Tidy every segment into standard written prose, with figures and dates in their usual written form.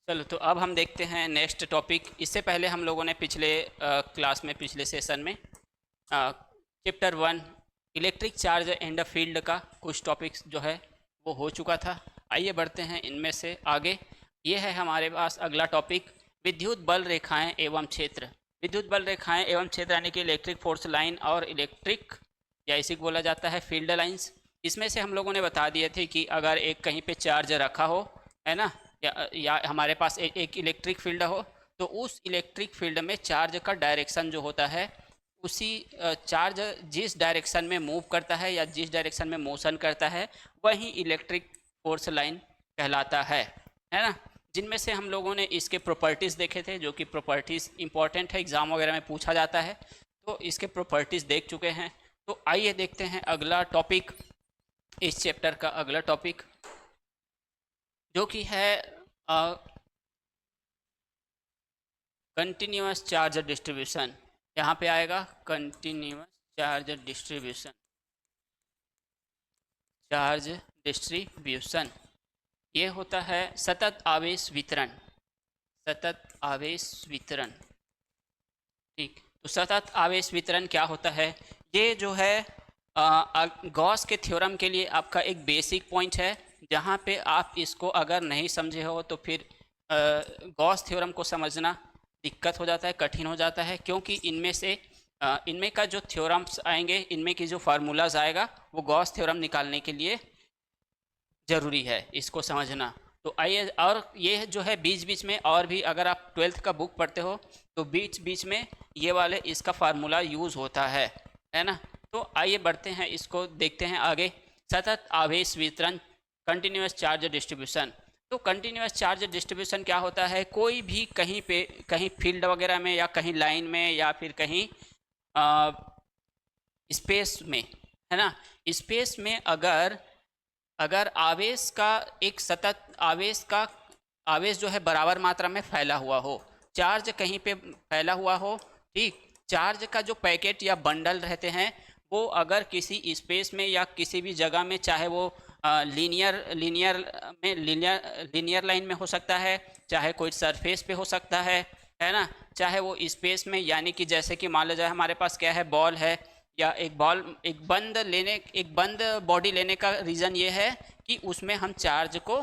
चलो तो अब हम देखते हैं नेक्स्ट टॉपिक। इससे पहले हम लोगों ने पिछले क्लास में, पिछले सेशन में chapter 1 electric charge and field का कुछ टॉपिक्स जो है वो हो चुका था। आइए बढ़ते हैं इनमें से आगे। ये है हमारे पास अगला टॉपिक, विद्युत बल रेखाएं एवं क्षेत्र। विद्युत बल रेखाएं एवं क्षेत्र यानी कि इलेक्ट्रिक फोर्स लाइन और इलेक्ट्रिक, या इसी को बोला जाता है फील्ड लाइंस। इसमें से हम लोगों ने बता दिए थे कि अगर एक कहीं पे चार्ज रखा हो, है ना, या हमारे पास एक इलेक्ट्रिक फील्ड हो, तो उस इलेक्ट्रिक फील्ड में चार्ज का डायरेक्शन जो होता है, उसी चार्ज जिस डायरेक्शन में मूव करता है या जिस डायरेक्शन में मोशन करता है, वही इलेक्ट्रिक फोर्स लाइन कहलाता है ना। जिनमें से हम लोगों ने इसके प्रॉपर्टीज़ देखे थे, जो कि प्रॉपर्टीज़ इंपॉर्टेंट है, एग्ज़ाम वगैरह में पूछा जाता है, तो इसके प्रॉपर्टीज़ देख चुके हैं। तो आइए देखते हैं अगला टॉपिक, इस चैप्टर का अगला टॉपिक, जो कि है कंटिन्यूअस चार्ज डिस्ट्रीब्यूशन। यहाँ पे आएगा continuous charge distribution. Charge distribution ये होता है सतत आवेश वितरण। सतत आवेश वितरण, ठीक। तो सतत आवेश वितरण क्या होता है? ये जो है गॉस के थ्योरम के लिए आपका एक बेसिक पॉइंट है, जहाँ पे आप इसको अगर नहीं समझे हो तो फिर गॉस थ्योरम को समझना दिक्कत हो जाता है, कठिन हो जाता है, क्योंकि इनमें से इनमें का जो थ्योरम्स आएंगे, इनमें की जो फार्मूलाज आएगा, वो गॉस थ्योरम निकालने के लिए ज़रूरी है इसको समझना। तो आइए, और ये जो है बीच बीच में, और भी अगर आप 12th का बुक पढ़ते हो तो बीच बीच में ये वाले इसका फार्मूला यूज़ होता है ना। तो आइए बढ़ते हैं, इसको देखते हैं आगे। सतत आवेश वितरण, कंटिन्यूअस चार्ज डिस्ट्रीब्यूशन। तो कंटिन्यूअस चार्ज डिस्ट्रीब्यूशन क्या होता है? कोई भी कहीं पे, कहीं फील्ड वगैरह में या कहीं लाइन में या फिर कहीं स्पेस में, है ना, स्पेस में अगर अगर आवेश का एक सतत आवेश जो है बराबर मात्रा में फैला हुआ हो, चार्ज कहीं पे फैला हुआ हो, ठीक, चार्ज का जो पैकेट या बंडल रहते हैं, वो अगर किसी स्पेस में या किसी भी जगह में, चाहे वो लीनियर लाइन में हो सकता है, चाहे कोई सरफेस पे हो सकता है ना, चाहे वो स्पेस में, यानी कि जैसे कि मान लो जाए हमारे पास क्या है, बॉल है, या एक बंद बॉडी लेने का रीज़न ये है कि उसमें हम चार्ज को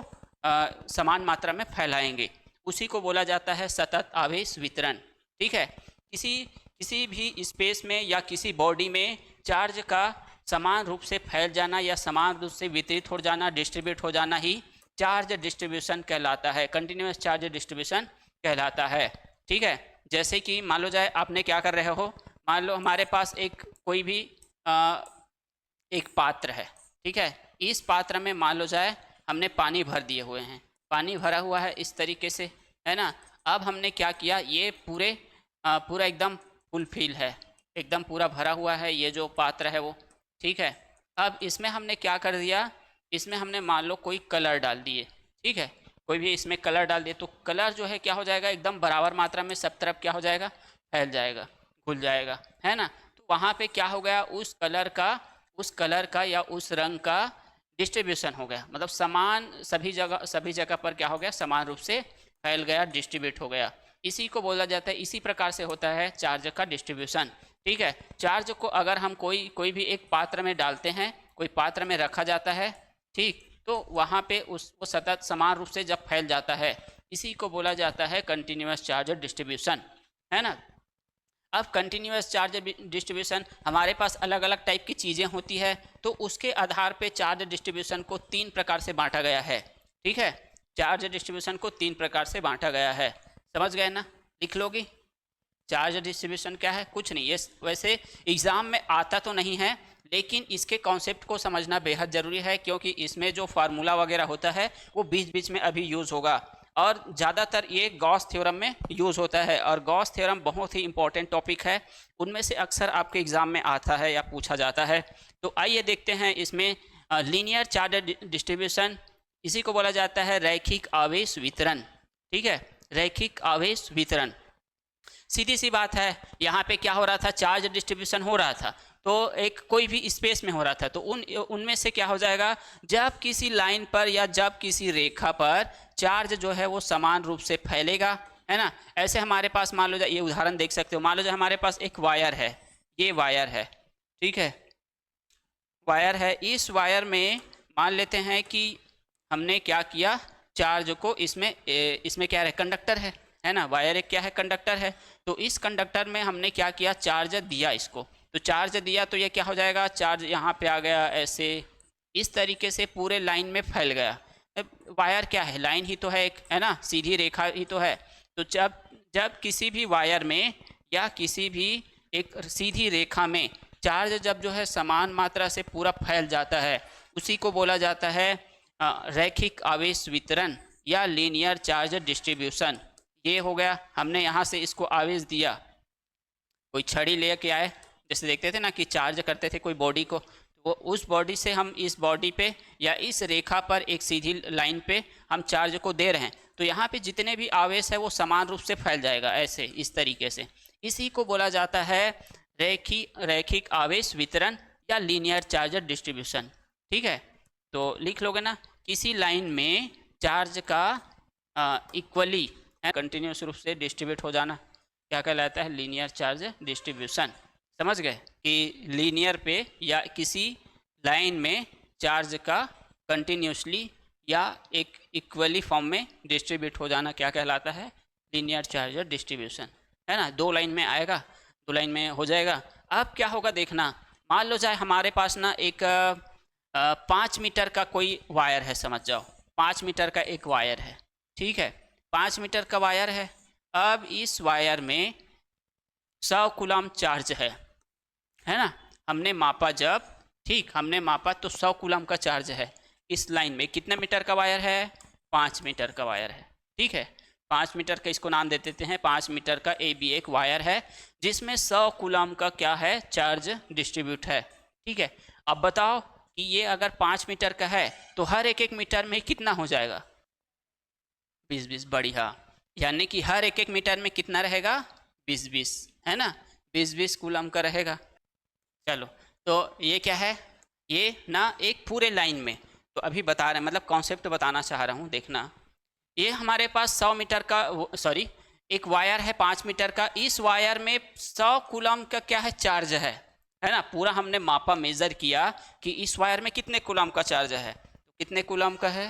समान मात्रा में फैलाएंगे, उसी को बोला जाता है सतत आवेश वितरण, ठीक है। किसी भी स्पेस में या किसी बॉडी में चार्ज का समान रूप से फैल जाना या समान रूप से वितरित हो जाना, डिस्ट्रीब्यूट हो जाना ही चार्ज डिस्ट्रीब्यूशन कहलाता है, कंटिन्यूअस चार्ज डिस्ट्रीब्यूशन कहलाता है, ठीक है। जैसे कि मान लो जाए आपने क्या कर रहे हो, मान लो हमारे पास कोई भी एक पात्र है, ठीक है। इस पात्र में मान लो जाए हमने पानी भर दिए हुए हैं, पानी भरा हुआ है इस तरीके से, है ना। अब हमने क्या किया, ये पूरा एकदम फुल फिल है, एकदम पूरा भरा हुआ है ये जो पात्र है वो, ठीक है। अब इसमें हमने क्या कर दिया, इसमें हमने मान लो कोई कलर डाल दिए, ठीक है, कोई भी इसमें कलर डाल दिए, तो कलर जो है क्या हो जाएगा, एकदम बराबर मात्रा में सब तरफ क्या हो जाएगा, फैल जाएगा, घुल जाएगा, है ना। तो वहाँ पे क्या हो गया, उस कलर का या उस रंग का डिस्ट्रीब्यूशन हो गया, मतलब समान सभी जगह पर क्या हो गया, समान रूप से फैल गया, डिस्ट्रीब्यूट हो गया। इसी को बोला जाता है, इसी प्रकार से होता है चार्ज का डिस्ट्रीब्यूशन, ठीक है। चार्ज को अगर हम कोई भी एक पात्र में डालते हैं, कोई पात्र में रखा जाता है, ठीक, तो वहाँ पे वो सतत समान रूप से जब फैल जाता है, इसी को बोला जाता है कंटिन्यूअस चार्ज डिस्ट्रीब्यूशन, है ना। अब कंटिन्यूअस चार्ज डिस्ट्रीब्यूशन, हमारे पास अलग अलग टाइप की चीज़ें होती है, तो उसके आधार पे चार्ज डिस्ट्रीब्यूशन को 3 प्रकार से बांटा गया है, ठीक है। चार्ज डिस्ट्रीब्यूशन को 3 प्रकार से बांटा गया है, समझ गए ना, लिख लोगे। चार्ज डिस्ट्रीब्यूशन क्या है, कुछ नहीं, ये वैसे एग्ज़ाम में आता तो नहीं है, लेकिन इसके कॉन्सेप्ट को समझना बेहद ज़रूरी है, क्योंकि इसमें जो फार्मूला वगैरह होता है वो बीच बीच में अभी यूज़ होगा, और ज़्यादातर ये गॉस थ्योरम में यूज़ होता है, और गॉस थ्योरम बहुत ही इंपॉर्टेंट टॉपिक है, उनमें से अक्सर आपके एग्ज़ाम में आता है या पूछा जाता है। तो आइए देखते हैं इसमें लीनियर चार्ज डिस्ट्रीब्यूशन, इसी को बोला जाता है रैखिक आवेश वितरण, ठीक है, रैखिक आवेश वितरण। सीधी सी बात है, यहाँ पे क्या हो रहा था, चार्ज डिस्ट्रीब्यूशन हो रहा था, तो एक कोई भी स्पेस में हो रहा था, तो उनमें से क्या हो जाएगा, जब किसी लाइन पर या जब किसी रेखा पर चार्ज जो है वो समान रूप से फैलेगा, है ना। ऐसे हमारे पास मान लो, ये उदाहरण देख सकते हो, मान लो हमारे पास एक वायर है, ये वायर है, ठीक है, वायर है। इस वायर में मान लेते हैं कि हमने क्या किया, चार्ज को इसमें क्या है, कंडक्टर है ना, वायर एक क्या है, कंडक्टर है। तो इस कंडक्टर में हमने क्या किया, चार्ज दिया इसको, तो चार्ज दिया तो ये क्या हो जाएगा, चार्ज यहाँ पे आ गया, ऐसे इस तरीके से पूरे लाइन में फैल गया। वायर क्या है, लाइन ही तो है एक, है ना, सीधी रेखा ही तो है। तो जब जब किसी भी वायर में या किसी भी एक सीधी रेखा में चार्ज जब जो है समान मात्रा से पूरा फैल जाता है, उसी को बोला जाता है रैखिक आवेश वितरण या लीनियर चार्ज डिस्ट्रीब्यूशन। ये हो गया, हमने यहाँ से इसको आवेश दिया, कोई छड़ी लेके आए, जैसे देखते थे ना कि चार्ज करते थे कोई बॉडी को, तो उस बॉडी से हम इस बॉडी पे या इस रेखा पर एक सीधी लाइन पे हम चार्ज को दे रहे हैं, तो यहाँ पे जितने भी आवेश है वो समान रूप से फैल जाएगा, ऐसे इस तरीके से। इसी को बोला जाता है रैखिक आवेश वितरण या लीनियर चार्ज डिस्ट्रीब्यूशन, ठीक है। तो लिख लोगे ना, किसी लाइन में चार्ज का इक्वली कंटिन्यूस रूप से डिस्ट्रीब्यूट हो जाना क्या कहलाता है, लीनियर चार्ज डिस्ट्रीब्यूशन। समझ गए कि लीनियर पे या किसी लाइन में चार्ज का कंटिन्यूसली या एक इक्वली फॉर्म में डिस्ट्रीब्यूट हो जाना क्या कहलाता है, लीनियर चार्ज डिस्ट्रीब्यूशन, है ना। दो लाइन में आएगा, दो लाइन में हो जाएगा। अब क्या होगा देखना, मान लो जाए हमारे पास ना एक 5 मीटर का कोई वायर है, समझ जाओ 5 मीटर का एक वायर है, ठीक है, 5 मीटर का वायर है। अब इस वायर में 100 कूलम चार्ज है ना, हमने मापा जब, ठीक, हमने मापा तो 100 कूलम का चार्ज है। इस लाइन में कितने मीटर का वायर है, 5 मीटर का वायर है, ठीक है, 5 मीटर का, इसको नाम दे देते हैं 5 मीटर का ए बी एक वायर है, जिसमें 100 कूलम का क्या है, चार्ज डिस्ट्रीब्यूट है, ठीक है। अब बताओ कि ये अगर 5 मीटर का है तो हर एक मीटर में कितना हो जाएगा, 20-20, बढ़िया, यानी कि हर एक मीटर में कितना रहेगा, 20-20, है ना, 20-20 कूलम का रहेगा। चलो, तो ये क्या है, ये ना एक पूरे लाइन में, तो अभी बता रहे हैं, मतलब कॉन्सेप्ट बताना चाह रहा हूँ, देखना। ये हमारे पास 100 मीटर का, सॉरी, एक वायर है 5 मीटर का, इस वायर में 100 कूलम का क्या है, चार्ज है ना। पूरा हमने मापा, मेजर किया कि इस वायर में कितने कूलम का चार्ज है, तो कितने कूलम का है,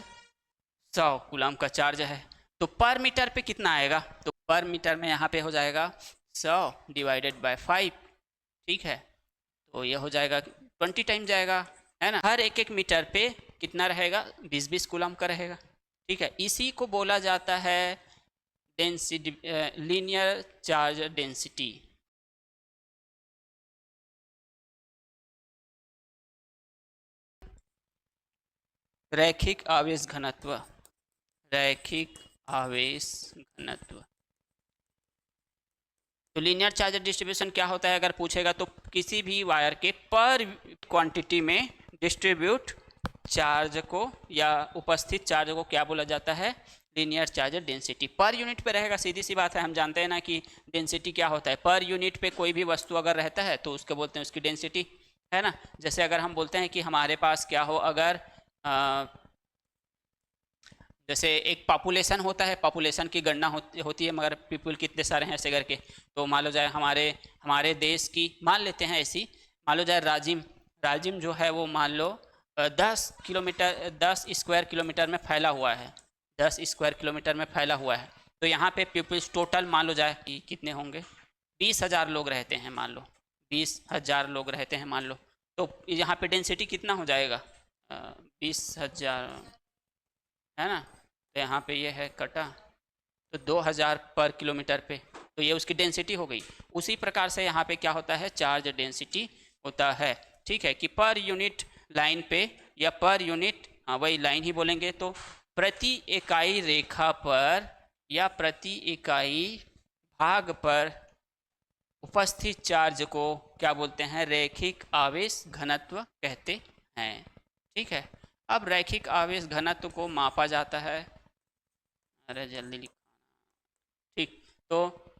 100 कूलम का चार्ज है। तो पर मीटर पे कितना आएगा, तो पर मीटर में यहाँ पे हो जाएगा 100 डिवाइडेड बाय 5, ठीक है, तो ये हो जाएगा 20 टाइम जाएगा, है ना। हर एक मीटर पे कितना रहेगा, 20-20 कूलम का रहेगा, ठीक है। इसी को बोला जाता है डेंसिटी, लीनियर चार्ज डेंसिटी। रैखिक आवेश घनत्व, रैखिक आवेश घनत्व। तो लीनियर चार्ज डिस्ट्रीब्यूशन क्या होता है, अगर पूछेगा तो किसी भी वायर के पर क्वांटिटी में डिस्ट्रीब्यूट चार्ज को या उपस्थित चार्ज को क्या बोला जाता है, linear charge density. Per unit पे रहेगा, सीधी सी बात है, हम जानते हैं ना कि डेंसिटी क्या होता है, पर यूनिट पे कोई भी वस्तु अगर रहता है तो उसको बोलते हैं उसकी डेंसिटी, है ना। जैसे अगर हम बोलते हैं कि हमारे पास क्या हो, अगर जैसे एक पॉपुलेशन होता है, पॉपुलेशन की गणना होती है, मगर पीपल कितने सारे हैं ऐसे करके, तो मान लो जाए हमारे देश की मान लेते हैं ऐसी, मान लो जाए राजिम जो है वो मान लो 10 स्क्वायर किलोमीटर में फैला हुआ है, 10 स्क्वायर किलोमीटर में फैला हुआ है। तो यहाँ पे पीपल्स टोटल मान लो जाए कि कितने होंगे, 20,000 लोग रहते हैं, मान लो 20,000 लोग रहते हैं मान लो, तो यहाँ पे डेंसिटी कितना हो जाएगा, 20,000, है ना। तो यहाँ पे ये है कटा, तो 2000 पर किलोमीटर पे, तो ये उसकी डेंसिटी हो गई। उसी प्रकार से यहाँ पे क्या होता है, चार्ज डेंसिटी होता है, ठीक है, कि पर यूनिट लाइन पे या पर यूनिट, हाँ वही लाइन ही बोलेंगे, तो प्रति इकाई रेखा पर या प्रति इकाई भाग पर उपस्थित चार्ज को क्या बोलते हैं, रैखिक आवेश घनत्व कहते हैं, ठीक है। अब रैखिक आवेश घनत्व को मापा जाता है, अरे जल्दी लिखो, ठीक, तो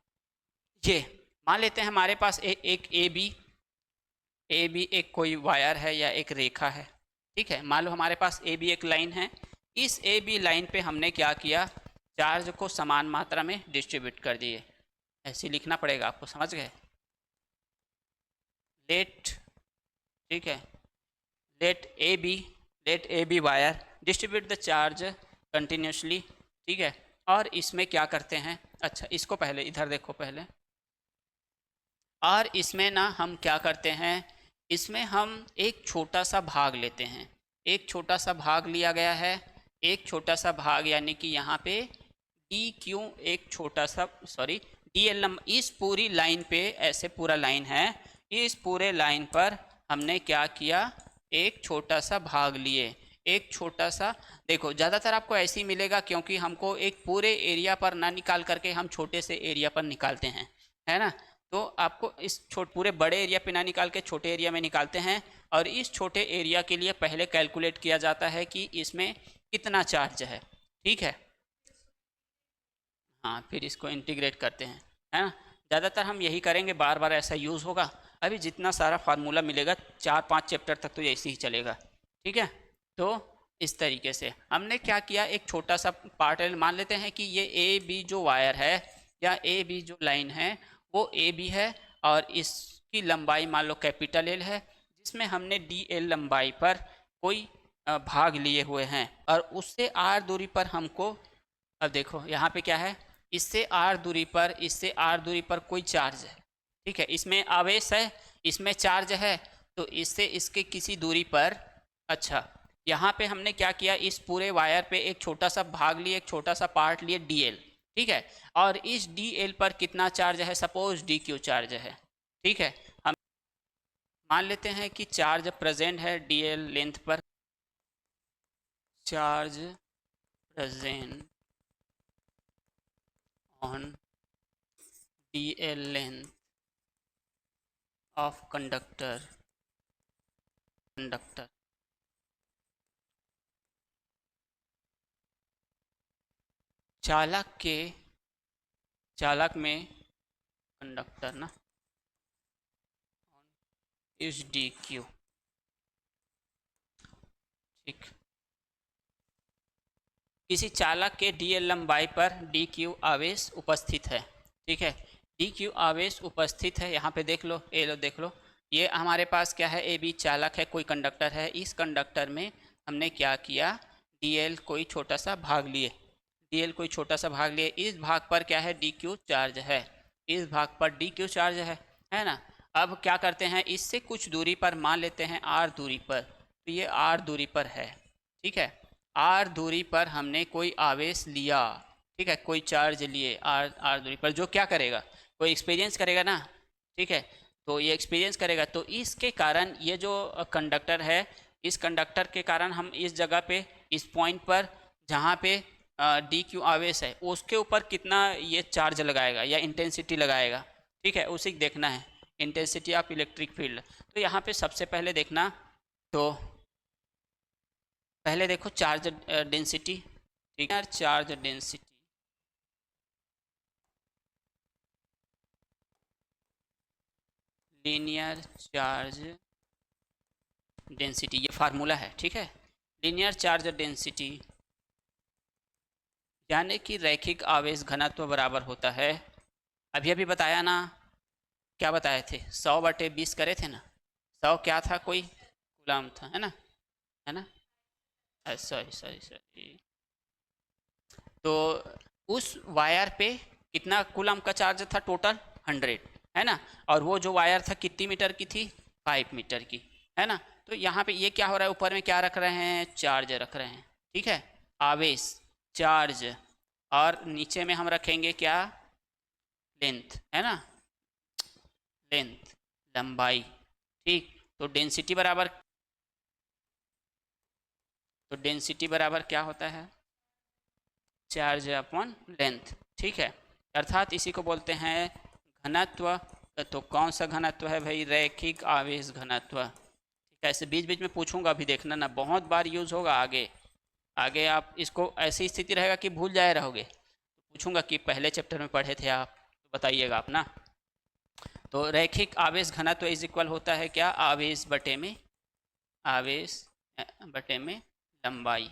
ये मान लेते हैं हमारे पास एक ए बी ए बी एक कोई वायर है या एक रेखा है, ठीक है। मान लो हमारे पास ए बी एक लाइन है, इस ए बी लाइन पे हमने क्या किया, चार्ज को समान मात्रा में डिस्ट्रीब्यूट कर दिए। ऐसे लिखना पड़ेगा आपको, समझ गए। लेट, ठीक है, let A B wire distribute the charge continuously, ठीक है। और इसमें क्या करते हैं, अच्छा इसको पहले इधर देखो पहले, और इसमें ना हम क्या करते हैं, इसमें हम एक छोटा सा भाग लेते हैं, एक छोटा सा भाग लिया गया है, एक छोटा सा भाग यानी कि यहाँ पे डी क्यू एक छोटा सा, सॉरी डी एल नंबर, इस पूरी लाइन पे, ऐसे पूरा लाइन है, इस पूरे लाइन पर हमने क्या किया, एक छोटा सा भाग लिए, एक छोटा सा, देखो ज़्यादातर आपको ऐसे ही मिलेगा क्योंकि हमको एक पूरे एरिया पर ना निकाल करके हम छोटे से एरिया पर निकालते हैं, है ना। तो आपको इस पूरे बड़े एरिया पे ना निकाल के छोटे एरिया में निकालते हैं, और इस छोटे एरिया के लिए पहले कैलकुलेट किया जाता है कि इसमें कितना चार्ज है, ठीक है। हाँ, फिर इसको इंटीग्रेट करते हैं, है ना। ज़्यादातर हम यही करेंगे, बार बार ऐसा यूज़ होगा। अभी जितना सारा फार्मूला मिलेगा 4-5 चैप्टर तक तो ऐसे ही चलेगा, ठीक है। तो इस तरीके से हमने क्या किया, एक छोटा सा पार्ट मान लेते हैं कि ये ए बी जो वायर है या ए बी जो लाइन है वो ए बी है, और इसकी लंबाई मान लो कैपिटल एल है, जिसमें हमने डी एल लंबाई पर कोई भाग लिए हुए हैं, और उससे आर दूरी पर हमको, अब देखो यहाँ पे क्या है, इससे आर दूरी पर कोई चार्ज है, ठीक है। इसमें आवेश है, इसमें चार्ज है, तो इससे इसके किसी दूरी पर, अच्छा यहाँ पे हमने क्या किया, इस पूरे वायर पे एक छोटा सा भाग लिए, एक छोटा सा पार्ट लिए डी एल, ठीक है। और इस डी एल पर कितना चार्ज है, सपोज डी क्यू चार्ज है, ठीक है। हम मान लेते हैं कि चार्ज प्रेजेंट है डी एल लेंथ पर, charge present on dl length of conductor चालक में कंडक्टर ना इस डी क्यू, ठीक, किसी चालक के डी एल लंबाई पर डी क्यू आवेश उपस्थित है, ठीक है। डी क्यू आवेश उपस्थित है, यहाँ पे देख लो, ए लो देख लो, ये हमारे पास क्या है, ए बी चालक है, कोई कंडक्टर है, इस कंडक्टर में हमने क्या किया, डी एल कोई छोटा सा भाग लिए, डी एल कोई छोटा सा भाग लिए, इस भाग पर क्या है, डी क्यू चार्ज है, इस भाग पर डी क्यू चार्ज है ना। अब क्या करते हैं, इससे कुछ दूरी पर मान लेते हैं आर दूरी पर, तो ये आर दूरी पर है, ठीक है। आर दूरी पर हमने कोई आवेश लिया, ठीक है, कोई चार्ज लिए आर दूरी पर, जो क्या करेगा, कोई एक्सपीरियंस करेगा ना, ठीक है। तो ये एक्सपीरियंस करेगा, तो इसके कारण ये जो कंडक्टर है, इस कंडक्टर के कारण हम इस जगह पे, इस पॉइंट पर जहाँ पे डी क्यू आवेश है, उसके ऊपर कितना ये चार्ज लगाएगा या इंटेंसिटी लगाएगा, ठीक है, उसी देखना है, इंटेंसिटी ऑफ इलेक्ट्रिक फील्ड। तो यहाँ पे सबसे पहले देखना, तो पहले देखो चार्ज डेंसिटी, ठीक है, charge density, linear charge density, ये फार्मूला है, ठीक है। लीनियर चार्ज डेंसिटी यानी कि रैखिक आवेश घनत्व बराबर होता है, अभी अभी बताया ना, क्या बताए थे, 100/20 करे थे ना, 100 क्या था, कोई गुलाम था, है ना, सॉरी। तो उस वायर पे कितना कूलम का चार्ज था, टोटल 100, है ना। और वो जो वायर था कितनी मीटर की थी, 5 मीटर की, है ना। तो यहाँ पे ये क्या हो रहा है, ऊपर में क्या रख रहे हैं, चार्ज रख रहे हैं, ठीक है, आवेश, चार्ज, और नीचे में हम रखेंगे क्या, लेंथ, है ना, लेंथ, लंबाई, ठीक। तो डेंसिटी बराबर क्या होता है, चार्ज अपॉन लेंथ, ठीक है। अर्थात इसी को बोलते हैं घनत्व। तो कौन सा घनत्व है भाई, रैखिक आवेश घनत्व, ठीक है। ऐसे बीच बीच में पूछूंगा, अभी देखना ना, बहुत बार यूज़ होगा, आगे आप इसको, ऐसी स्थिति रहेगा कि भूल जाए रहोगे, तो पूछूंगा कि पहले चैप्टर में पढ़े थे आप, तो बताइएगा आप ना। तो रैखिक आवेश घनत्व इज इक्वल होता है क्या, आवेश बटे में लंबाई।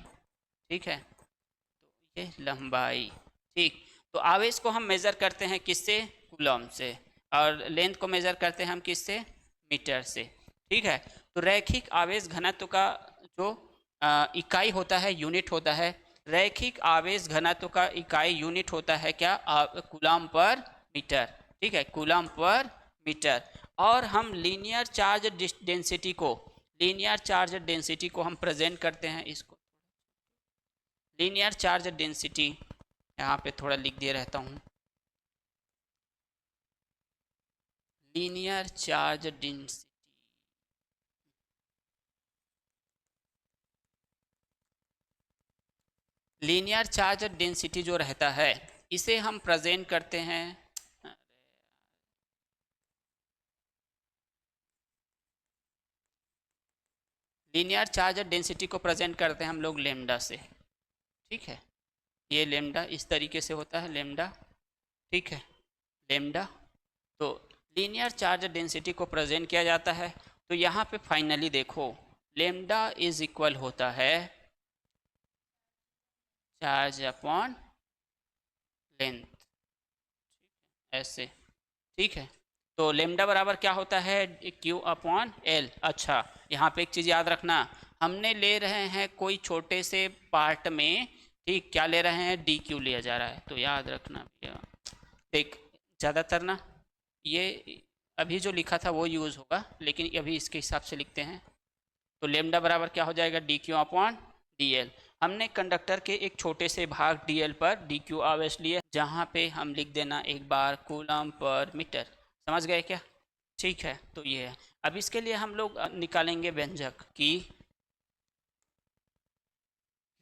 ठीक है, तो ये लंबाई। ठीक, तो आवेश को हम मेज़र करते हैं किससे, कूलम से, और लेंथ को मेज़र करते हैं हम किससे, मीटर से। ठीक है, तो रैखिक आवेश घनत्व का जो इकाई होता है, यूनिट होता है, रैखिक आवेश घनत्व का इकाई यूनिट होता है क्या, कूलम पर मीटर। ठीक है, कूलम पर मीटर। और हम लीनियर चार्ज डेंसिटी को हम प्रेजेंट करते हैं, इसको लीनियर चार्ज डेंसिटी यहाँ पे थोड़ा लिख दिए रहता हूँ, linear charge density. Linear charge density जो रहता है, इसे हम प्रेजेंट करते हैं, लीनियर चार्ज डेंसिटी को प्रेजेंट करते हैं हम लोग लेमडा से। ठीक है, ये लेमडा इस तरीके से होता है, लेमडा। ठीक है, लेमडा। तो लीनियर चार्ज डेंसिटी को प्रेजेंट किया जाता है। तो यहाँ पे फाइनली देखो, लेमडा इज इक्वल होता है चार्ज अपॉन लेंथ, ऐसे। ठीक है, तो लेमडा बराबर क्या होता है, क्यू अपॉन एल। अच्छा, यहाँ पे एक चीज़ याद रखना, हमने ले रहे हैं कोई छोटे से पार्ट में, ठीक, क्या ले रहे हैं, डी क्यू लिया जा रहा है। तो याद रखना भैया, देख ज़्यादातर ना ये अभी जो लिखा था वो यूज़ होगा, लेकिन अभी इसके हिसाब से लिखते हैं। तो लेमडा बराबर क्या हो जाएगा, D Q upon D L. हमने कंडक्टर के एक छोटे से भाग डी एल पर डी क्यू आवेश लिए, जहाँ पे हम लिख देना एक बार कूलम पर मीटर। समझ गए क्या। ठीक है, तो ये है। अब इसके लिए हम लोग निकालेंगे व्यंजक की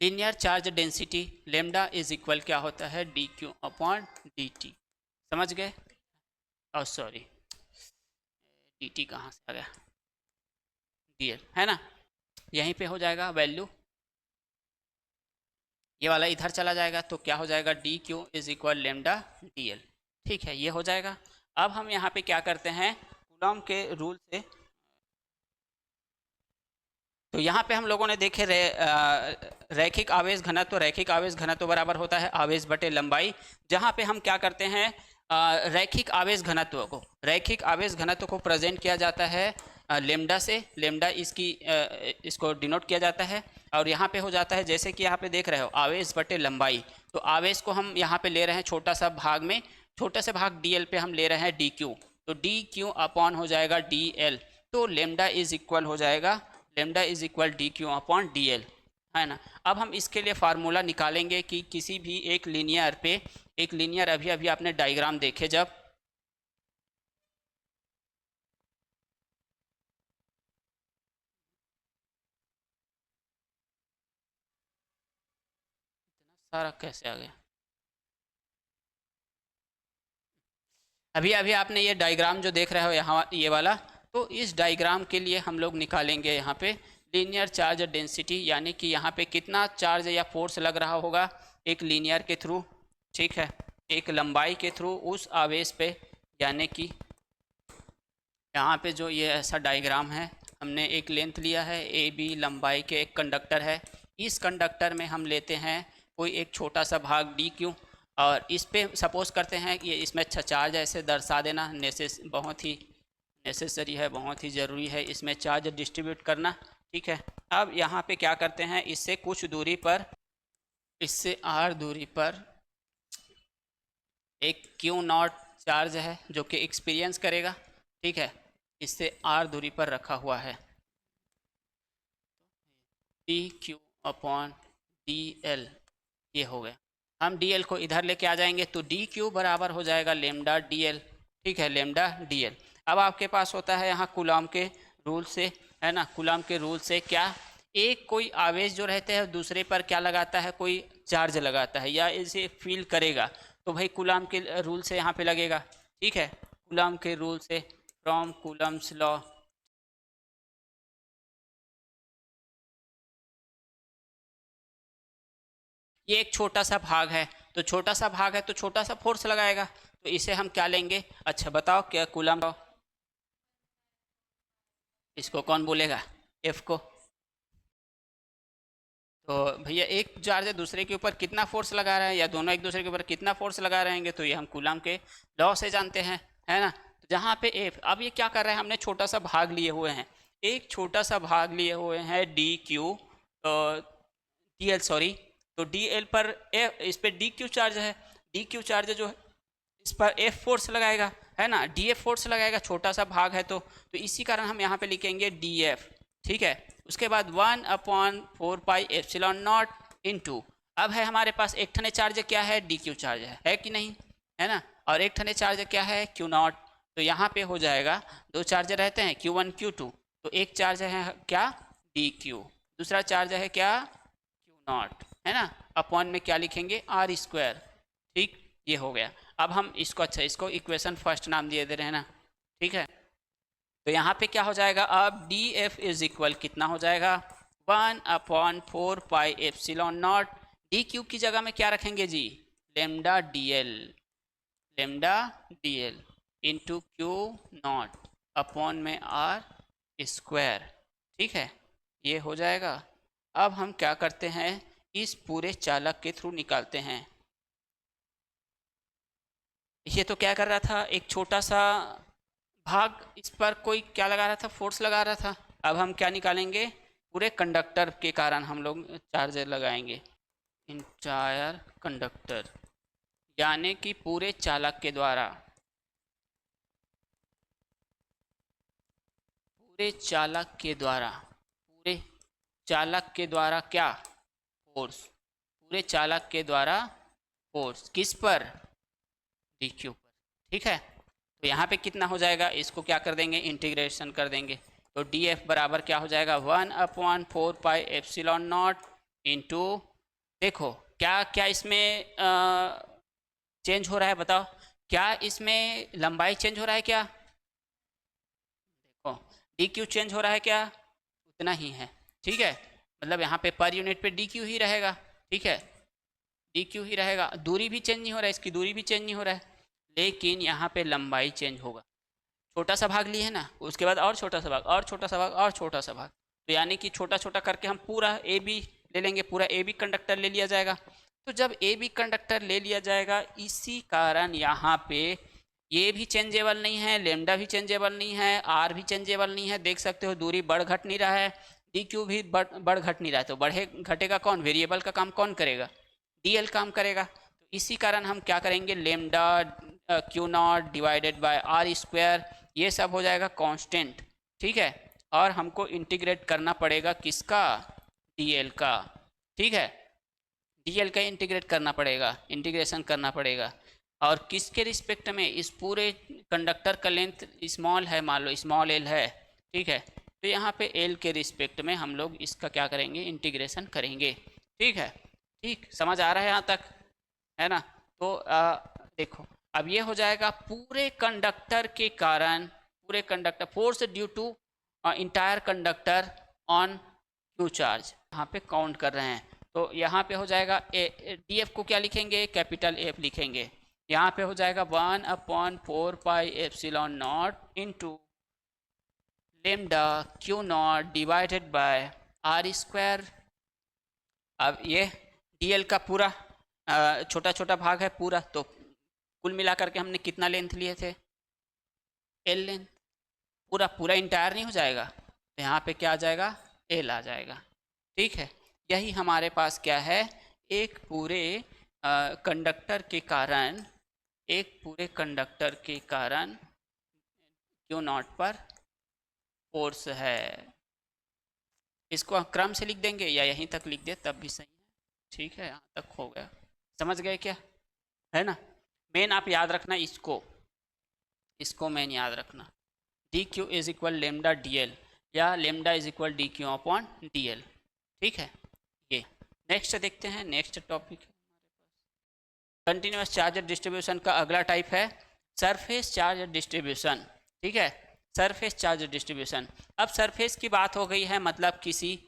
linear charge density lambda is equal क्या होता है, D Q upon D T. समझ गए। और सॉरी, डी टी कहाँ से आ गया, डी एल है ना, यहीं पे हो जाएगा वैल्यू, ये वाला इधर चला जाएगा, तो क्या हो जाएगा, D Q is equal lambda D L. ठीक है, ये हो जाएगा। अब हम यहाँ पे क्या करते हैं, कूलम के रूल से, तो यहाँ पे हम लोगों ने देखे रैखिक आवेश घनत्व बराबर होता है आवेश बटे लंबाई, जहाँ पे हम क्या करते हैं, रैखिक आवेश घनत्व को प्रेजेंट किया जाता है लेमडा से। लेमडा इसको डिनोट किया जाता है, और यहाँ पे हो जाता है, जैसे कि यहाँ पे देख रहे हो, आवेश बटे लंबाई। तो आवेश को हम यहाँ पे ले रहे हैं छोटा सा भाग में, छोटे से भाग डी एल पे हम ले रहे हैं डी क्यू, तो डी क्यू अपॉन हो जाएगा डी एल। तो लेमडा इज इक्वल हो जाएगा, lambda is equal D Q upon D L, है ना। अब हम इसके लिए फार्मूला निकालेंगे कि किसी भी एक लीनियर पे, एक लीनियर अभी अभी आपने डायग्राम देखे जब, सारा कैसे आ गया, अभी अभी आपने ये डायग्राम जो देख रहे हो यहाँ, ये वाला, तो इस डायग्राम के लिए हम लोग निकालेंगे यहाँ पे लीनियर चार्ज डेंसिटी, यानी कि यहाँ पे कितना चार्ज या फोर्स लग रहा होगा एक लीनियर के थ्रू। ठीक है, एक लंबाई के थ्रू उस आवेश पे, यानी कि यहाँ पे जो ये ऐसा डायग्राम है, हमने एक लेंथ लिया है ए बी, लंबाई के एक कंडक्टर है, इस कंडक्टर में हम लेते हैं कोई एक छोटा सा भाग डी क्यू, और इस पे सपोज करते हैं कि इसमें अच्छा चार्ज ऐसे दर्शा देना, बहुत ही नेसेसरी है, बहुत ही ज़रूरी है इसमें चार्ज डिस्ट्रीब्यूट करना। ठीक है, अब यहाँ पे क्या करते हैं, इससे कुछ दूरी पर, इससे आर दूरी पर एक क्यू नॉट चार्ज है जो कि एक्सपीरियंस करेगा। ठीक है, इससे आर दूरी पर रखा हुआ है, D Q upon D L, ये हो गया। हम डी एल को इधर लेके आ जाएंगे, तो डी क्यू बराबर हो जाएगा लेमडा डी एल। ठीक है, लेमडा डी एल। अब आपके पास होता है यहाँ कूलम के रूल से, है ना, कूलम के रूल से क्या, एक कोई आवेश जो रहते हैं दूसरे पर क्या लगाता है, कोई चार्ज लगाता है या इसे फील करेगा, तो भाई कूलम के रूल से यहाँ पे लगेगा। ठीक है, कूलम के रूल से, फ्रॉम कूलम्स लॉ, ये एक छोटा सा भाग है, तो छोटा सा भाग है तो छोटा सा फोर्स लगाएगा, तो इसे हम क्या लेंगे, अच्छा बताओ क्या, कूलम इसको कौन बोलेगा, एफ को। तो भैया एक चार्ज दूसरे के ऊपर कितना फोर्स लगा रहा है, या दोनों एक दूसरे के ऊपर कितना फोर्स लगा रहेंगे, तो ये हम कूलम के लॉ से जानते हैं, है ना। तो जहाँ पे एफ, अब ये क्या कर रहा है, हमने छोटा सा भाग लिए हुए हैं, एक छोटा सा भाग लिए हुए हैं D Q D L, sorry. तो डी एल पर एफ, इस पर डी क्यू चार्ज है, डी क्यू चार्ज जो है इस पर एफ फोर्स लगाएगा, है ना, डी एफ फोर्स लगाएगा, छोटा सा भाग है तो इसी कारण हम यहाँ पे लिखेंगे डी एफ, ठीक है। उसके बाद 1/4πε0 इंटू, अब है हमारे पास एक ठने चार्ज क्या है, डी क्यू चार्ज है कि नहीं, है ना, और एक ठने चार्ज क्या है, क्यू नॉट। तो यहाँ पे हो जाएगा, दो चार्ज रहते हैं Q1 Q2, तो एक चार्ज है क्या, डी क्यू, दूसरा चार्ज है क्या, क्यू नॉट, है ना, अपॉन में क्या लिखेंगे, आर स्क्वायर, ठीक, ये हो गया। अब हम इसको, अच्छा इसको इक्वेशन फर्स्ट नाम दिए दे रहे हैं ना, ठीक है। तो यहाँ पे क्या हो जाएगा, अब डी एफ इज इक्वल कितना हो जाएगा, 1/4πε0, डी क्यू की जगह में क्या रखेंगे जी, lambda D L into Q not upon में आर स्क्वायर, ठीक है, ये हो जाएगा। अब हम क्या करते हैं, इस पूरे चालक के थ्रू निकालते हैं। ये तो क्या कर रहा था, एक छोटा सा भाग, इस पर कोई क्या लगा रहा था, फोर्स लगा रहा था। अब हम क्या निकालेंगे, पूरे कंडक्टर के कारण हम लोग चार्ज लगाएंगे, इंटायर कंडक्टर, यानी कि पूरे चालक के द्वारा, पूरे चालक के द्वारा क्या, फोर्स, पूरे चालक के द्वारा फोर्स किस पर, डी क्यू पर, ठीक है। तो यहाँ पे कितना हो जाएगा, इसको क्या कर देंगे, इंटीग्रेशन कर देंगे। तो डी एफ बराबर क्या हो जाएगा, 1/4πε0 इंटू, देखो क्या क्या इसमें चेंज हो रहा है, बताओ क्या इसमें लंबाई चेंज हो रहा है क्या, देखो डी क्यू चेंज हो रहा है क्या, उतना ही है, ठीक है, मतलब यहाँ पे पर यूनिट पे डी क्यू ही रहेगा, ठीक है, डी क्यू ही रहेगा, दूरी भी चेंज नहीं हो रहा है, इसकी दूरी भी चेंज नहीं हो रहा है, लेकिन यहाँ पे लंबाई चेंज होगा। छोटा सा भाग लिए है ना, उसके बाद और छोटा सा भाग, और छोटा सा भाग, और छोटा सा भाग, तो यानी कि छोटा छोटा करके हम पूरा ए बी ले लेंगे, पूरा ए बी कंडक्टर ले लिया जाएगा। तो जब ए बी कंडक्टर ले लिया जाएगा, इसी कारण यहाँ पे ये भी चेंजेबल नहीं है, लेमडा भी चेंजेबल नहीं है, आर भी चेंजेबल नहीं है, देख सकते हो दूरी बढ़ घट नहीं रहा है, डी क्यू भी बढ़ घट नहीं रहा है, तो बढ़े घटेगा कौन, वेरिएबल का काम कौन करेगा, डी एल काम करेगा। तो इसी कारण हम क्या करेंगे, lambda Q not divided by R square, ये सब हो जाएगा कांस्टेंट, ठीक है, और हमको इंटीग्रेट करना पड़ेगा किसका, डीएल का, ठीक है, डीएल का इंटीग्रेट करना पड़ेगा, इंटीग्रेशन करना पड़ेगा, और किसके रिस्पेक्ट में, इस पूरे कंडक्टर का लेंथ स्मॉल है, मान लो स्मॉल एल है, ठीक है, तो यहाँ पे एल के रिस्पेक्ट में हम लोग इसका क्या करेंगे, इंटीग्रेशन करेंगे, ठीक है, ठीक, समझ आ रहा है यहाँ तक, है ना। तो देखो अब ये हो जाएगा, पूरे कंडक्टर के कारण, पूरे conductor force due to entire conductor on Q charge, यहाँ पे काउंट कर रहे हैं, तो यहाँ पे हो जाएगा डी एफ को क्या लिखेंगे, कैपिटल एफ लिखेंगे, यहाँ पे हो जाएगा 1/4πε0 into lambda Q not divided by R square. अब ये डी एल का पूरा छोटा छोटा भाग है पूरा, तो कुल मिला करके हमने कितना लेंथ लिए थे, एल लेंथ, पूरा पूरा इंटायर नहीं हो जाएगा, तो यहाँ पे क्या आ जाएगा, एल आ जाएगा, ठीक है। यही हमारे पास क्या है, एक पूरे कंडक्टर के कारण, एक पूरे कंडक्टर के कारण क्यू नॉट पर फोर्स है। इसको क्रम से लिख देंगे या यहीं तक लिख दे तब भी सही है, ठीक है, यहाँ तक हो गया, समझ गए क्या, है ना। मेन आप याद रखना इसको मेन याद रखना, D Q is equal lambda D L, या lambda is equal D Q upon D L, ठीक है। ये नेक्स्ट देखते हैं, next topic continuous charge distribution का अगला टाइप है सरफेस चार्ज डिस्ट्रीब्यूशन, ठीक है, सरफेस चार्ज डिस्ट्रीब्यूशन। अब सरफेस की बात हो गई है, मतलब किसी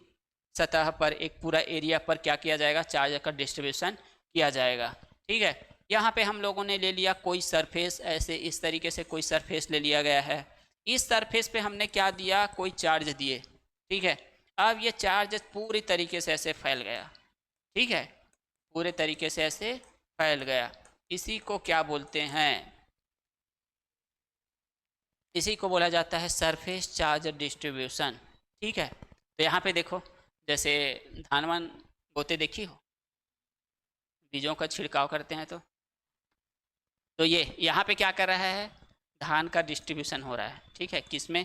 सतह पर एक पूरा एरिया पर क्या किया जाएगा, चार्ज का डिस्ट्रीब्यूशन किया जाएगा, ठीक है। यहाँ पे हम लोगों ने ले लिया कोई सरफेस, ऐसे इस तरीके से कोई सरफेस ले लिया गया है, इस सरफेस पे हमने क्या दिया, कोई चार्ज दिए, ठीक है। अब ये चार्ज पूरी तरीके से ऐसे फैल गया, ठीक है, पूरे तरीके से ऐसे फैल गया। इसी को क्या बोलते हैं, इसी को बोला जाता है सरफेस चार्ज डिस्ट्रीब्यूशन, ठीक है। तो यहाँ पे देखो, जैसे धान वान बोते देखी हो, बीजों का छिड़काव करते हैं, तो ये यहाँ पे क्या कर रहा है, धान का डिस्ट्रीब्यूशन हो रहा है, ठीक है, किसमें,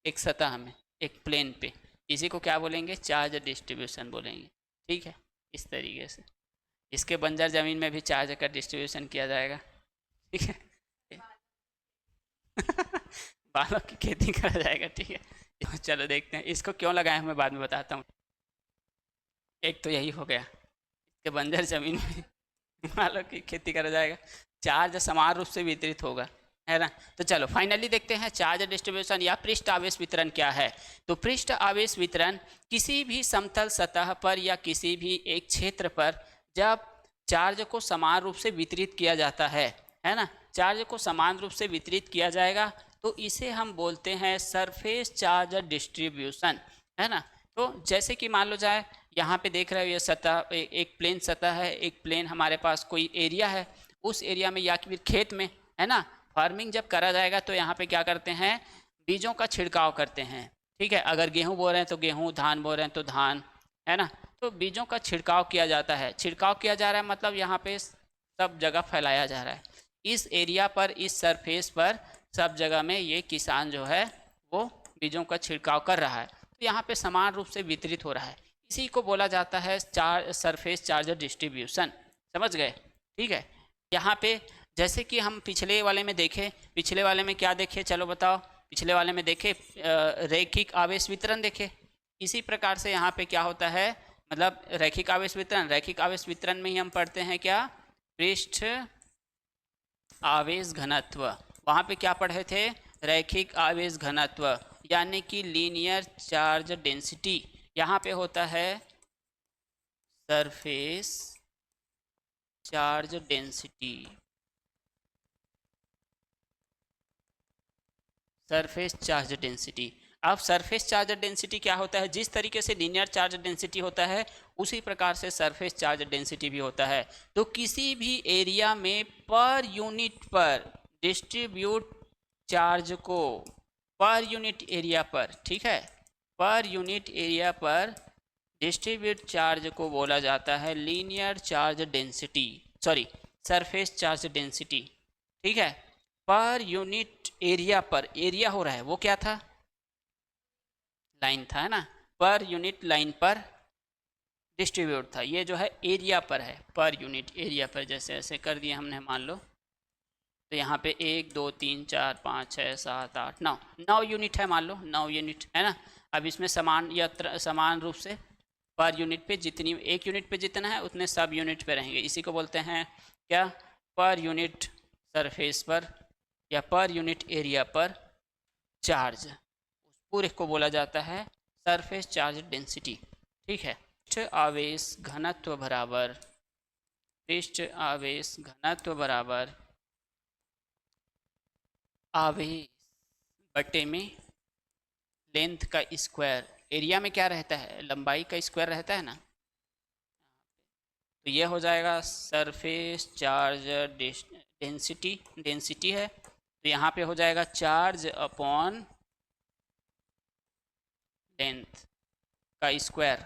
एक सतह में, एक प्लेन पे। इसी को क्या बोलेंगे, चार्ज डिस्ट्रीब्यूशन बोलेंगे, ठीक है। इस तरीके से इसके बंजर ज़मीन में भी चार्ज का डिस्ट्रीब्यूशन किया जाएगा, ठीक है। बालों की खेती करा जाएगा, ठीक है। चलो देखते हैं इसको क्यों लगाए, मैं बाद में बताता हूँ। एक तो यही हो गया, इसके बंजर ज़मीन में बालों की खेती करा जाएगा, चार्ज समान रूप से वितरित होगा, है ना। तो चलो फाइनली देखते हैं चार्ज डिस्ट्रीब्यूशन या पृष्ठ आवेश वितरण क्या है। तो पृष्ठ आवेश वितरण किसी भी समतल सतह पर या किसी भी एक क्षेत्र पर जब चार्ज को समान रूप से वितरित किया जाता है ना, चार्ज को समान रूप से वितरित किया जाएगा तो इसे हम बोलते हैं सरफेस चार्ज डिस्ट्रीब्यूशन, है ना। तो जैसे कि मान लो जाए यहाँ पे देख रहे हो ये सतह एक प्लेन सतह है, एक प्लेन हमारे पास कोई एरिया है, उस एरिया में या फिर खेत में, है ना, फार्मिंग जब करा जाएगा तो यहाँ पे क्या करते हैं, बीजों का छिड़काव करते हैं, ठीक है। अगर गेहूँ बो रहे हैं तो गेहूँ, धान बो रहे हैं तो धान, है ना। तो बीजों का छिड़काव किया जाता है, छिड़काव किया जा रहा है मतलब यहाँ पे सब जगह फैलाया जा रहा है, इस एरिया पर, इस सरफेस पर सब जगह में ये किसान जो है वो बीजों का छिड़काव कर रहा है, तो यहाँ पे समान रूप से वितरित हो रहा है। इसी को बोला जाता है सरफेस चार्ज डिस्ट्रीब्यूशन, समझ गए, ठीक है। यहाँ पे जैसे कि हम पिछले वाले में देखे, पिछले वाले में क्या देखे, चलो बताओ, पिछले वाले में देखे रैखिक आवेश वितरण देखे। इसी प्रकार से यहाँ पे क्या होता है, मतलब रैखिक आवेश वितरण, रैखिक आवेश वितरण में ही हम पढ़ते हैं क्या, पृष्ठ आवेश घनत्व। वहाँ पे क्या पढ़े थे, रैखिक आवेश घनत्व यानी कि लीनियर चार्ज डेंसिटी। यहाँ पे होता है surface charge density, surface charge density. अब सरफेस चार्ज डेंसिटी क्या होता है, जिस तरीके से लीनियर चार्ज डेंसिटी होता है उसी प्रकार से सरफेस चार्ज डेंसिटी भी होता है। तो किसी भी एरिया में पर यूनिट पर डिस्ट्रीब्यूट चार्ज को, पर यूनिट एरिया पर, ठीक है, पर यूनिट एरिया पर डिस्ट्रीब्यूट चार्ज को बोला जाता है linear charge density, sorry surface charge density, ठीक है। पर यूनिट एरिया पर, एरिया हो रहा है वो क्या था, लाइन था, है ना, पर यूनिट लाइन पर डिस्ट्रीब्यूट था, ये जो है एरिया पर है, पर यूनिट एरिया पर। जैसे ऐसे कर दिया हमने, मान लो तो यहाँ पे 1 2 3 4 5 6 7 8 9 9 यूनिट है, मान लो 9 यूनिट है ना। अब इसमें समान रूप से पर यूनिट पे जितनी, एक यूनिट पे जितना है उतने सब यूनिट पे रहेंगे, इसी को बोलते हैं क्या, पर यूनिट सरफेस पर या पर यूनिट एरिया पर चार्ज, उस पूरे को बोला जाता है सरफेस चार्ज डेंसिटी, ठीक है। पृष्ठ आवेश घनत्व बराबर, पृष्ठ आवेश घनत्व बराबर आवेश बटे में लेंथ का स्क्वायर। एरिया में क्या रहता है, लंबाई का स्क्वायर रहता है ना, तो ये हो जाएगा सरफेस चार्ज डेंसिटी, डेंसिटी है तो यहाँ पे हो जाएगा चार्ज अपॉन लेंथ का स्क्वायर,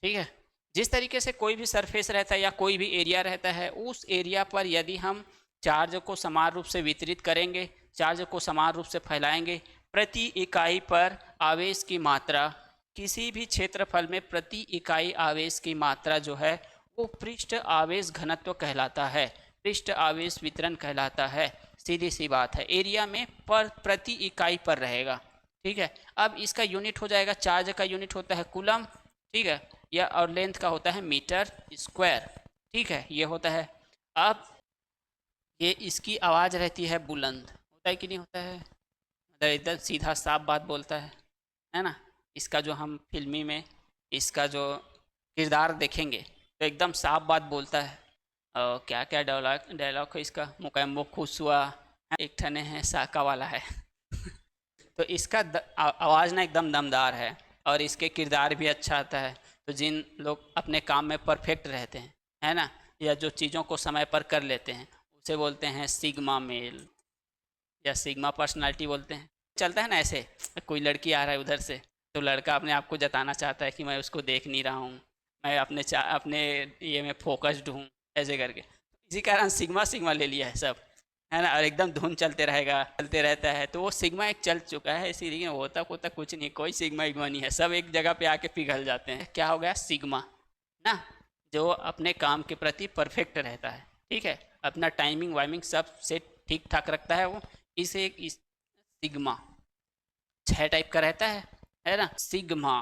ठीक है। जिस तरीके से कोई भी सरफेस रहता है या कोई भी एरिया रहता है, उस एरिया पर यदि हम चार्ज को समान रूप से वितरित करेंगे, चार्ज को समान रूप से फैलाएंगे, प्रति इकाई पर आवेश की मात्रा, किसी भी क्षेत्रफल में प्रति इकाई आवेश की मात्रा जो है वो पृष्ठ आवेश घनत्व कहलाता है, पृष्ठ आवेश वितरण कहलाता है। सीधी सी बात है, एरिया में पर प्रति इकाई पर रहेगा, ठीक है। अब इसका यूनिट हो जाएगा, चार्ज का यूनिट होता है कूलम, ठीक है, या और लेंथ का होता है मीटर स्क्वायर, ठीक है, ये होता है। अब ये इसकी आवाज़ रहती है बुलंद, होता है कि नहीं होता है, मतलब एकदम सीधा साफ बात बोलता है ना। इसका जो हम फिल्मी में इसका जो किरदार देखेंगे तो एकदम साफ बात बोलता है, और क्या क्या डायलॉग डायलॉग है इसका, मुकम्मो खुश हुआ, एक ठने है साका वाला है। तो इसका आवाज़ ना एकदम दमदार है और इसके किरदार भी अच्छा आता है। तो जिन लोग अपने काम में परफेक्ट रहते हैं, है ना, या जो चीज़ों को समय पर कर लेते हैं, उसे बोलते हैं सिग्मा मेल या सिग्मा पर्सनालिटी बोलते हैं। चलता है ना ऐसे, कोई लड़की आ रहा है उधर से, तो लड़का अपने आप को जताना चाहता है कि मैं उसको देख नहीं रहा हूँ, मैं अपने ये में फोकस्ड हूँ, ऐसे करके। इसी कारण सिग्मा सिग्मा ले लिया है सब, है ना, और एकदम धुन चलते रहेगा, चलते रहता है। तो वो सिग्मा एक चल चुका है, इसीलिए होता होता कुछ नहीं, कोई सिग्मा इग्मा नहीं है, सब एक जगह पे आके पिघल जाते हैं। क्या हो गया, सिग्मा ना, जो अपने काम के प्रति परफेक्ट रहता है, ठीक है, अपना टाइमिंग वाइमिंग सब से ठीक ठाक रखता है वो, इसे एक सिग्मा 6 टाइप का रहता है ना, सिग्मा।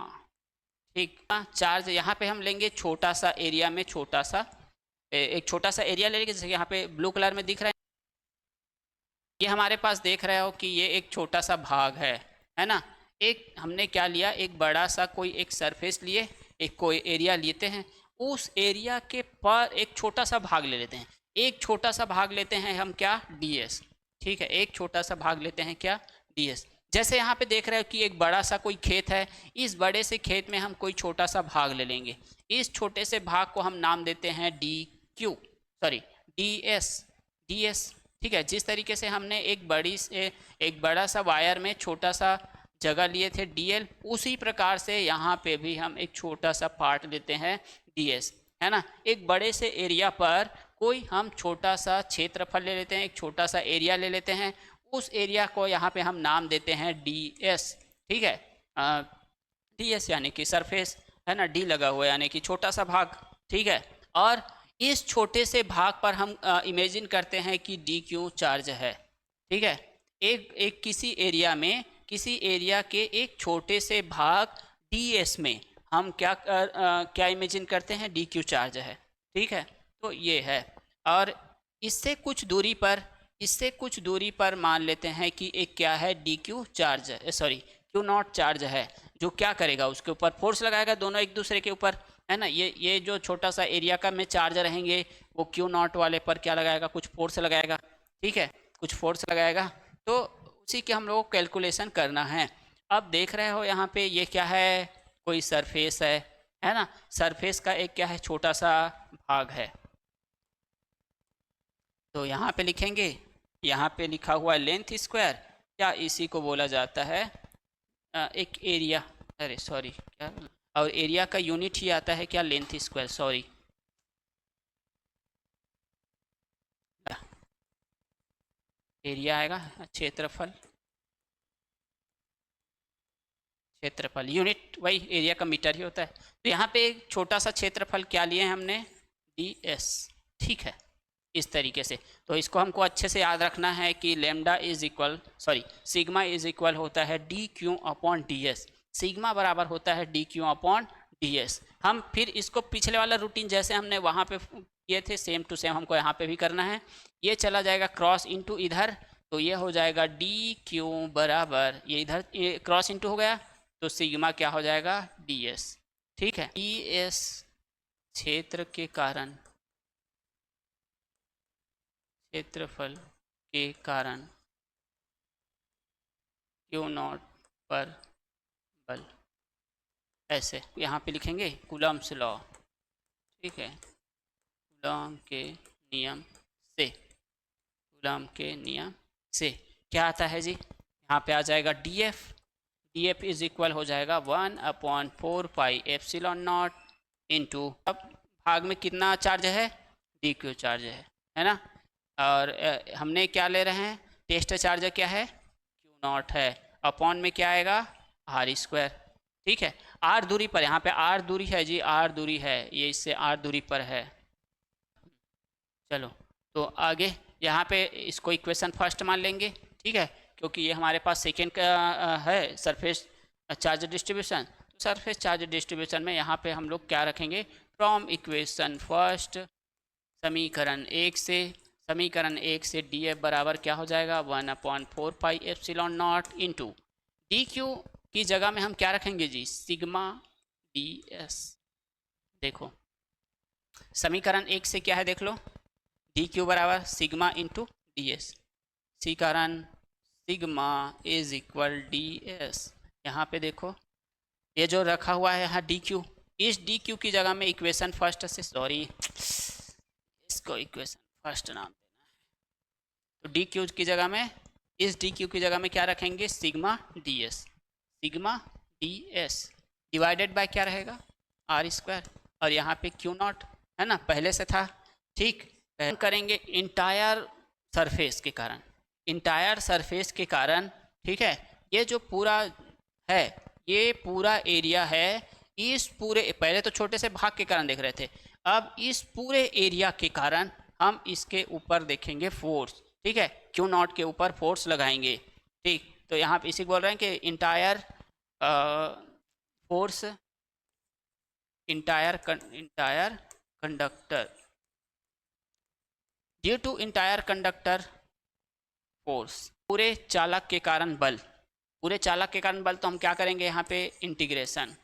ठीक, चार्ज यहाँ पे हम लेंगे छोटा सा एरिया में, छोटा सा एक छोटा सा एरिया ले लेंगे, जैसे यहाँ पे ब्लू कलर में दिख रहा है, ये हमारे पास देख रहे हो कि ये एक छोटा सा भाग है ना। एक हमने क्या लिया, एक बड़ा सा कोई एक सरफेस लिए, एक कोई एरिया लेते हैं, उस एरिया के पर एक छोटा सा भाग ले लेते हैं, एक छोटा सा भाग लेते हैं हम क्या, ds। ठीक है, एक छोटा सा भाग लेते हैं क्या, ds। जैसे यहाँ पे देख रहे हो कि एक बड़ा सा कोई खेत है, इस बड़े से खेत में हम कोई छोटा सा भाग ले लेंगे, इस छोटे से भाग को हम नाम देते हैं ds। ठीक है, जिस तरीके से हमने एक बड़ा सा वायर में छोटा सा जगह लिए थे dl, उसी प्रकार से यहाँ पे भी हम एक छोटा सा पार्ट लेते हैं ds, है ना। एक बड़े से एरिया पर कोई हम छोटा सा क्षेत्रफल ले लेते हैं, एक छोटा सा एरिया ले लेते हैं, उस एरिया को यहाँ पे हम नाम देते हैं ds। ठीक है, ds यानी कि सरफेस, है ना, d लगा हुआ यानी कि छोटा सा भाग। ठीक है, और इस छोटे से भाग पर हम इमेजिन करते हैं कि dq चार्ज है। ठीक है, एक किसी एरिया के एक छोटे से भाग ds में हम क्या इमेजिन करते हैं, dq चार्ज है। ठीक है, तो ये है, और इससे कुछ दूरी पर मान लेते हैं कि एक क्या है, dq चार्ज है, सॉरी q नॉट चार्ज है, जो क्या करेगा, उसके ऊपर फोर्स लगाएगा, दोनों एक दूसरे के ऊपर, है ना। ये जो छोटा सा एरिया का में चार्ज रहेंगे, वो क्यू नॉट वाले पर क्या लगाएगा, कुछ फोर्स लगाएगा। ठीक है, कुछ फोर्स लगाएगा, तो उसी के हम लोगों को कैलकुलेशन करना है। अब देख रहे हो यहाँ पे ये क्या है, कोई सरफेस है ना, सरफेस का एक क्या है, छोटा सा भाग है। तो यहाँ पे लिखेंगे, यहाँ पे लिखा हुआ है लेंथ स्क्वायर, या इसी को बोला जाता है एक एरिया, अरे सॉरी क्या, और एरिया का यूनिट ही आता है क्या, लेंथ स्क्वायर, सॉरी, एरिया आएगा, क्षेत्रफल यूनिट वही एरिया का मीटर ही होता है। तो यहाँ पे एक छोटा सा क्षेत्रफल क्या लिए हमने, ds। ठीक है, इस तरीके से। तो इसको हमको अच्छे से याद रखना है कि सिग्मा इज इक्वल होता है dq अपॉन ds, सिग्मा बराबर होता है dq अपॉन ds। हम फिर इसको पिछले वाला रूटीन जैसे हमने वहाँ पे किए थे, सेम टू सेम हमको यहाँ पे भी करना है। ये चला जाएगा क्रॉस इनटू इधर, तो ये हो जाएगा dq बराबर, ये इधर ये क्रॉस इनटू हो गया, तो सिग्मा क्या हो जाएगा, ds। ठीक है, ds क्षेत्रफल के कारण क्यू नॉट पर बल, ऐसे यहाँ पे लिखेंगे कूलम्ब्स लॉ। ठीक है, कूलम्ब के नियम से क्या आता है जी, यहाँ पे आ जाएगा df इज इक्वल हो जाएगा 1/4 पाई एप्सिलॉन नॉट इंटू, अब भाग में कितना चार्ज है, dq चार्ज है ना, और हमने क्या ले रहे हैं, टेस्ट चार्ज क्या है, q नॉट है, अपॉन में क्या आएगा, r स्क्वायर। ठीक है, r दूरी पर, यहाँ पे r दूरी है जी, r दूरी है, ये इससे r दूरी पर है। चलो, तो आगे यहाँ पे इसको इक्वेशन फर्स्ट मान लेंगे। ठीक है, क्योंकि ये हमारे पास सेकेंड का है surface charge distribution. Surface charge distribution में यहाँ पे हम लोग क्या रखेंगे, फ्रॉम इक्वेशन फर्स्ट, समीकरण एक से df बराबर क्या हो जाएगा, 1/4 pi epsilon not into dq की जगह में हम क्या रखेंगे जी, सिग्मा ds। देखो समीकरण एक से क्या है, देख लो, डी क्यू बराबर सिग्मा इंटू डी एस। इसी कारण sigma is equal D S. यहाँ पे देखो ये जो रखा हुआ है यहाँ डी क्यू, इस डी क्यू की जगह में इक्वेशन फर्स्ट से, सॉरी इसको इक्वेशन फर्स्ट नाम देना है, तो डी क्यू की जगह में, इस डी क्यू की जगह में क्या रखेंगे, sigma D S. Sigma D S divided by क्या रहेगा, आर स्क्वायर, और यहाँ पे क्यू नॉट है ना, पहले से था। ठीक, करेंगे इंटायर सरफेस के कारण, इंटायर सरफेस के कारण, ठीक है, ये जो पूरा है, ये पूरा एरिया है, इस पूरे, पहले तो छोटे से भाग के कारण देख रहे थे, अब इस पूरे एरिया के कारण हम इसके ऊपर देखेंगे फोर्स। ठीक है, क्यू नॉट के ऊपर फोर्स लगाएंगे। ठीक, तो यहाँ पे इसी बोल रहे हैं कि entire force, entire conductor, due to entire conductor force, पूरे चालक के कारण बल, पूरे चालक के कारण बल, तो हम क्या करेंगे यहाँ पे इंटीग्रेशन,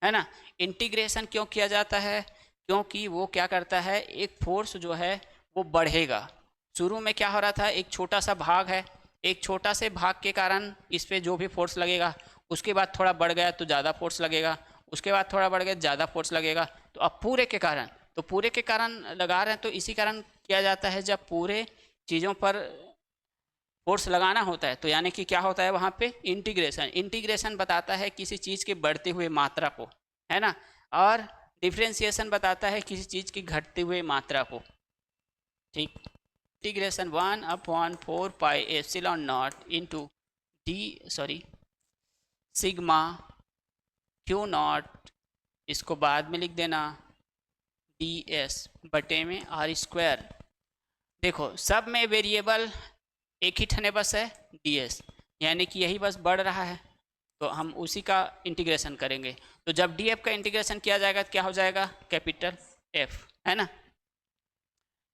है ना। इंटीग्रेशन क्यों किया जाता है, क्योंकि वो क्या करता है, एक फोर्स जो है वो बढ़ेगा। शुरू में क्या हो रहा था, एक छोटा सा भाग है, एक छोटा से भाग के कारण इस पर जो भी फोर्स लगेगा, उसके बाद थोड़ा बढ़ गया तो ज़्यादा फोर्स लगेगा, उसके बाद थोड़ा बढ़ गया ज़्यादा फोर्स लगेगा, तो अब पूरे के कारण, तो पूरे के कारण लगा रहे हैं, तो इसी कारण किया जाता है जब पूरे चीज़ों पर फोर्स लगाना होता है, तो यानी कि क्या होता है वहाँ पे इंटीग्रेशन। इंटीग्रेशन बताता है किसी चीज़ के बढ़ते हुए मात्रा को, है ना, और डिफ्रेंशिएशन बताता है किसी चीज़ की घटते हुए मात्रा को। ठीक, integration 1/4 pi epsilon not into sigma Q not, इसको बाद में लिख देना, डी एस बटे में आर स्क्वायर। देखो सब में वेरिएबल एक ही ठने बस है डी एस, यानी कि यही बस बढ़ रहा है, तो हम उसी का इंटीग्रेशन करेंगे। तो जब डी एफ का इंटीग्रेशन किया जाएगा तो क्या हो जाएगा, कैपिटल एफ, है ना।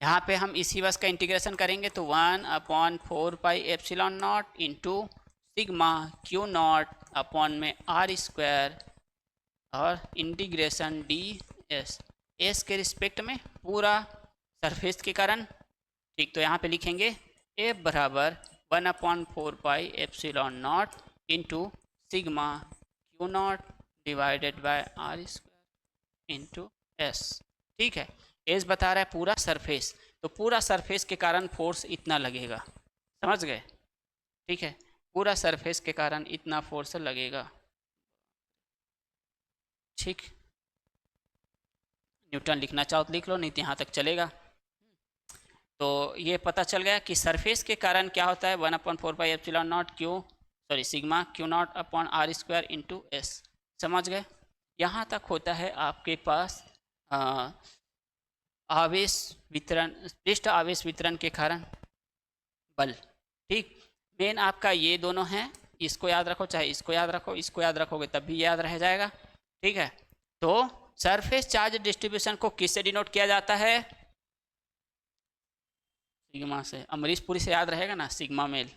यहाँ पे हम इसी बस का इंटीग्रेशन करेंगे, तो 1/4 pi epsilon not into sigma Q not upon में आर स्क्वायर और इंटीग्रेशन डी एस, एस के रिस्पेक्ट में पूरा सरफेस के कारण। ठीक, तो यहाँ पे लिखेंगे एफ बराबर 1/4 pi epsilon not into sigma Q not divided by R square into S. ठीक है, एस बता रहा है पूरा सरफेस, तो पूरा सरफेस के कारण फोर्स इतना लगेगा, समझ गए। ठीक है, पूरा सरफेस के कारण इतना फोर्स लगेगा। ठीक, न्यूटन लिखना चाहो तो लिख लो, नहीं तो यहाँ तक चलेगा। तो ये पता चल गया कि सरफेस के कारण क्या होता है, 1/4 pi epsilon not sigma Q not upon R square into S. समझ गए, यहाँ तक होता है आपके पास आवेश वितरण, पृष्ठ आवेश वितरण के कारण बल। ठीक, मेन आपका ये दोनों हैं, इसको याद रखो, चाहे इसको याद रखो, इसको याद रखोगे तब भी याद रह जाएगा। ठीक है, तो सरफेस चार्ज डिस्ट्रीब्यूशन को किससे डिनोट किया जाता है, सिग्मा से। अमरीश पुरी से याद रहेगा ना, सिग्मा मेल